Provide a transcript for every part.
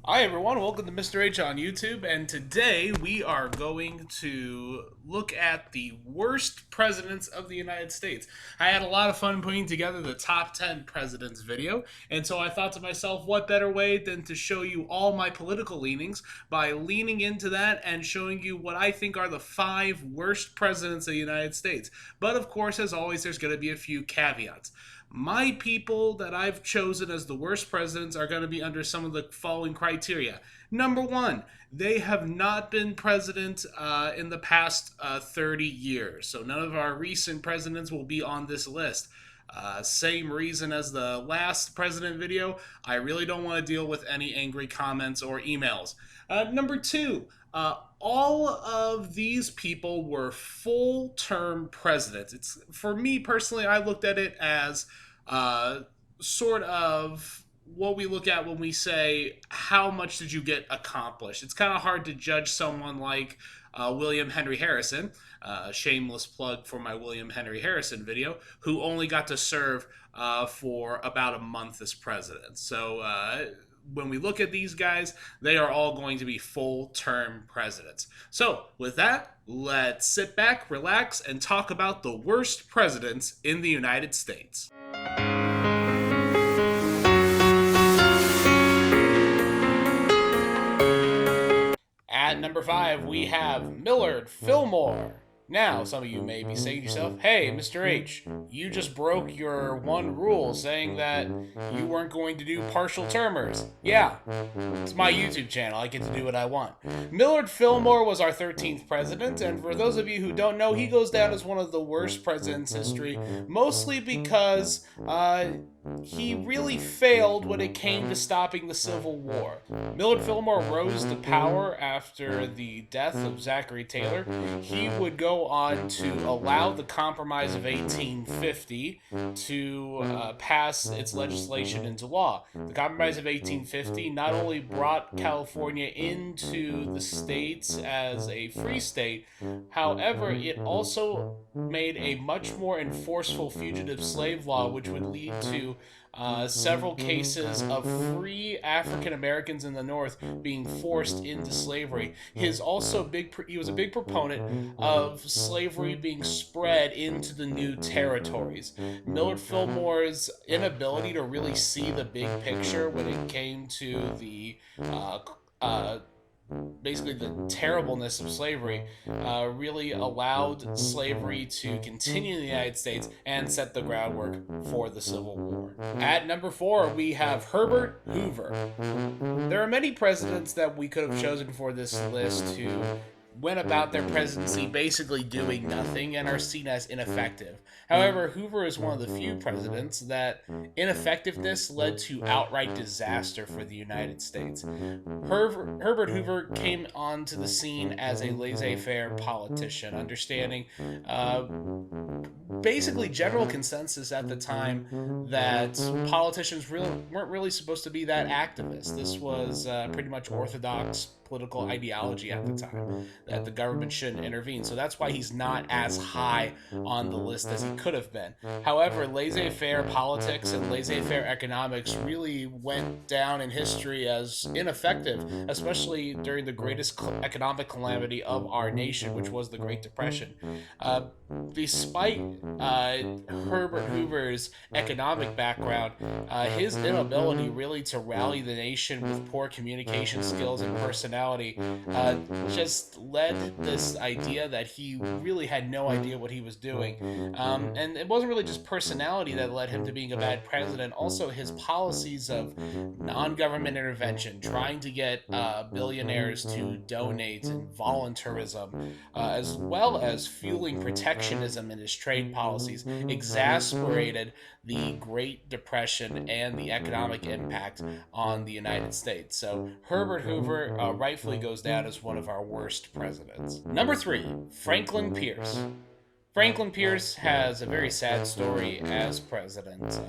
Hi everyone, welcome to Mr. H on YouTube, and today we are going to look at the worst presidents of the United States. I had a lot of fun putting together the top 10 presidents video, and so I thought to myself, what better way than to show you all my political leanings by leaning into that and showing you what I think are the 5 worst presidents of the United States. But of course, as always, there's going to be a few caveats. My people that I've chosen as the worst presidents are going to be under some of the following criteria. Number one, they have not been president in the past 30 years. So none of our recent presidents will be on this list. Same reason as the last president video. I really don't want to deal with any angry comments or emails. Number two, all of these people were full term presidents. It's for me personally, I looked at it as sort of what we look at when we say how much did you get accomplished. It's kind of hard to judge someone like William Henry Harrison, shameless plug for my William Henry Harrison video, who only got to serve for about a month as president. So when we look at these guys, they are all going to be full-term presidents. So with that, let's sit back, relax, and talk about the worst presidents in the United States. At number 5, we have Millard Fillmore. Now, some of you may be saying to yourself, hey, Mr. H, you just broke your one rule saying that you weren't going to do partial termers. Yeah, it's my YouTube channel. I get to do what I want. Millard Fillmore was our 13th president, and for those of you who don't know, he goes down as one of the worst presidents in history, mostly because he really failed when it came to stopping the Civil War. Millard Fillmore rose to power after the death of Zachary Taylor. He would go on to allow the Compromise of 1850 to pass its legislation into law. The Compromise of 1850 not only brought California into the states as a free state, however, it also made a much more enforceful fugitive slave law, which would lead to several cases of free African Americans in the North being forced into slavery. He was a big proponent of slavery being spread into the new territories. Millard Fillmore's inability to really see the big picture when it came to the basically the terribleness of slavery really allowed slavery to continue in the United States and set the groundwork for the Civil War. At number 4, we have Herbert Hoover. There are many presidents that we could have chosen for this list who went about their presidency basically doing nothing and are seen as ineffective. However, Hoover is one of the few presidents that ineffectiveness led to outright disaster for the United States. Herbert Hoover came onto the scene as a laissez-faire politician, understanding basically general consensus at the time that politicians weren't really supposed to be that activist. This was pretty much orthodox political ideology at the time, that the government shouldn't intervene. So that's why he's not as high on the list as he could have been. However, laissez-faire politics and laissez-faire economics really went down in history as ineffective, especially during the greatest economic calamity of our nation, which was the Great Depression. Despite Herbert Hoover's economic background, his inability really to rally the nation with poor communication skills and personality just led this idea that he really had no idea what he was doing. And it wasn't really just personality that led him to being a bad president. Also, his policies of non-government intervention, trying to get billionaires to donate, and voluntarism, as well as fueling protectionism in his trade policies, exasperated the Great Depression and the economic impact on the United States. So Herbert Hoover rightfully goes down as one of our worst presidents. Number 3, Franklin Pierce. Franklin Pierce has a very sad story as president.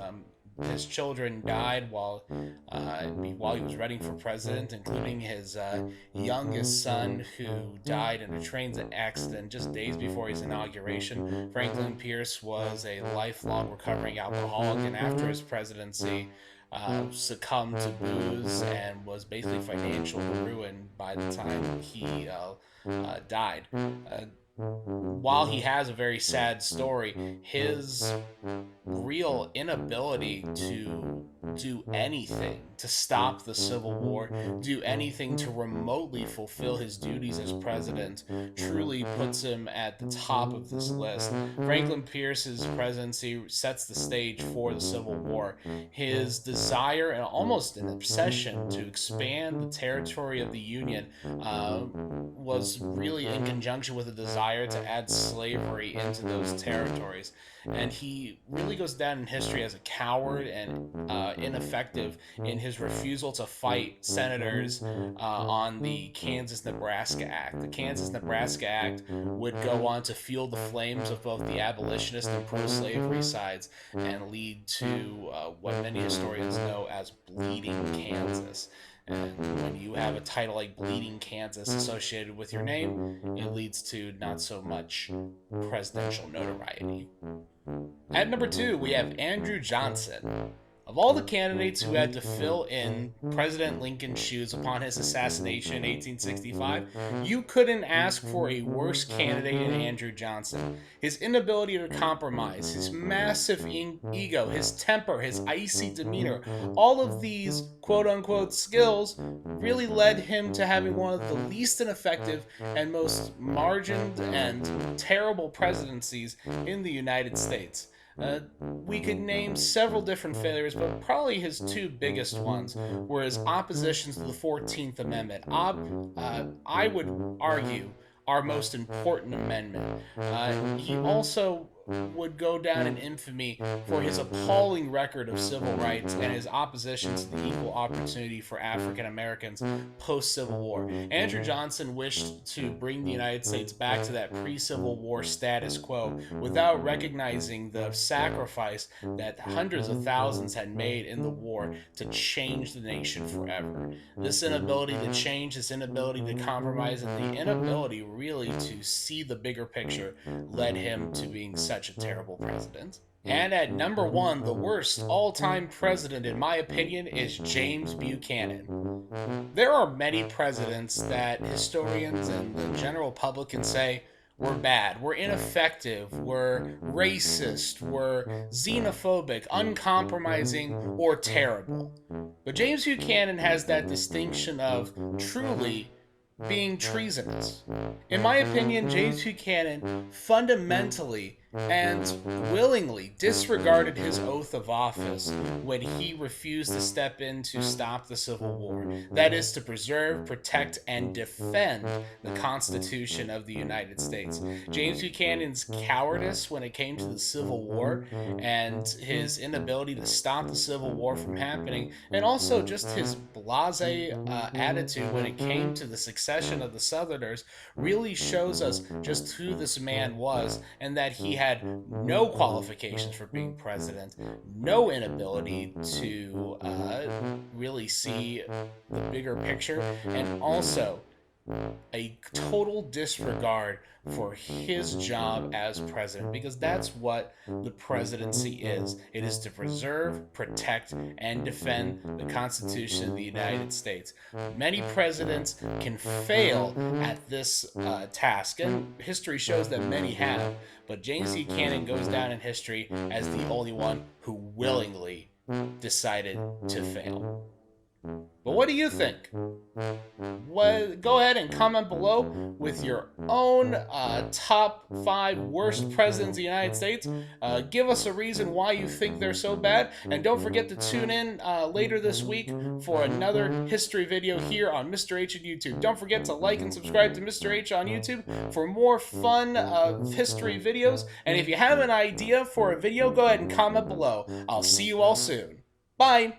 His children died while he was running for president, including his youngest son, who died in a train accident just days before his inauguration. Franklin Pierce was a lifelong recovering alcoholic, and after his presidency, succumbed to booze and was basically financial ruin by the time he died. While he has a very sad story, his real inability to do anything to stop the Civil War, do anything to remotely fulfill his duties as president, truly puts him at the top of this list. Franklin Pierce's presidency sets the stage for the Civil War. His desire and almost an obsession to expand the territory of the Union was really in conjunction with a desire to add slavery into those territories. And he really goes down in history as a coward and ineffective in his refusal to fight senators on the Kansas-Nebraska Act. The Kansas-Nebraska Act would go on to fuel the flames of both the abolitionist and pro-slavery sides and lead to what many historians know as Bleeding Kansas. And when you have a title like Bleeding Kansas associated with your name, it leads to not so much presidential notoriety. At number 2, we have Andrew Johnson. Of all the candidates who had to fill in President Lincoln's shoes upon his assassination in 1865, you couldn't ask for a worse candidate than Andrew Johnson. His inability to compromise, his massive ego, his temper, his icy demeanor, all of these quote-unquote skills really led him to having one of the least ineffective and most margined and terrible presidencies in the United States. We could name several different failures, but probably his two biggest ones were his oppositions to the 14th Amendment. I would argue our most important amendment. He also would go down in infamy for his appalling record of civil rights and his opposition to the equal opportunity for African Americans post-Civil War. Andrew Johnson wished to bring the United States back to that pre-Civil War status quo without recognizing the sacrifice that hundreds of thousands had made in the war to change the nation forever. This inability to change, this inability to compromise, and the inability really to see the bigger picture led him to being such a terrible president. And at number 1, the worst all-time president, in my opinion, is James Buchanan. There are many presidents that historians and the general public can say were bad, were ineffective, were racist, were xenophobic, uncompromising, or terrible. But James Buchanan has that distinction of truly being treasonous. In my opinion, James Buchanan fundamentally and willingly disregarded his oath of office when he refused to step in to stop the Civil War. That is, to preserve, protect, and defend the Constitution of the United States. James Buchanan's cowardice when it came to the Civil War and his inability to stop the Civil War from happening, and also just his blasé attitude when it came to the succession of the Southerners, really shows us just who this man was, and that he had no qualifications for being president, no inability to really see the bigger picture, and also a total disregard for his job as president, because that's what the presidency is. It is to preserve, protect, and defend the Constitution of the United States. Many presidents can fail at this task, and history shows that many have, but James Buchanan goes down in history as the only one who willingly decided to fail. But what do you think? Go ahead and comment below with your own top 5 worst presidents of the United States. Give us a reason why you think they're so bad. And don't forget to tune in later this week for another history video here on Mr. H on YouTube. Don't forget to like and subscribe to Mr. H on YouTube for more fun history videos. And if you have an idea for a video, go ahead and comment below. I'll see you all soon. Bye!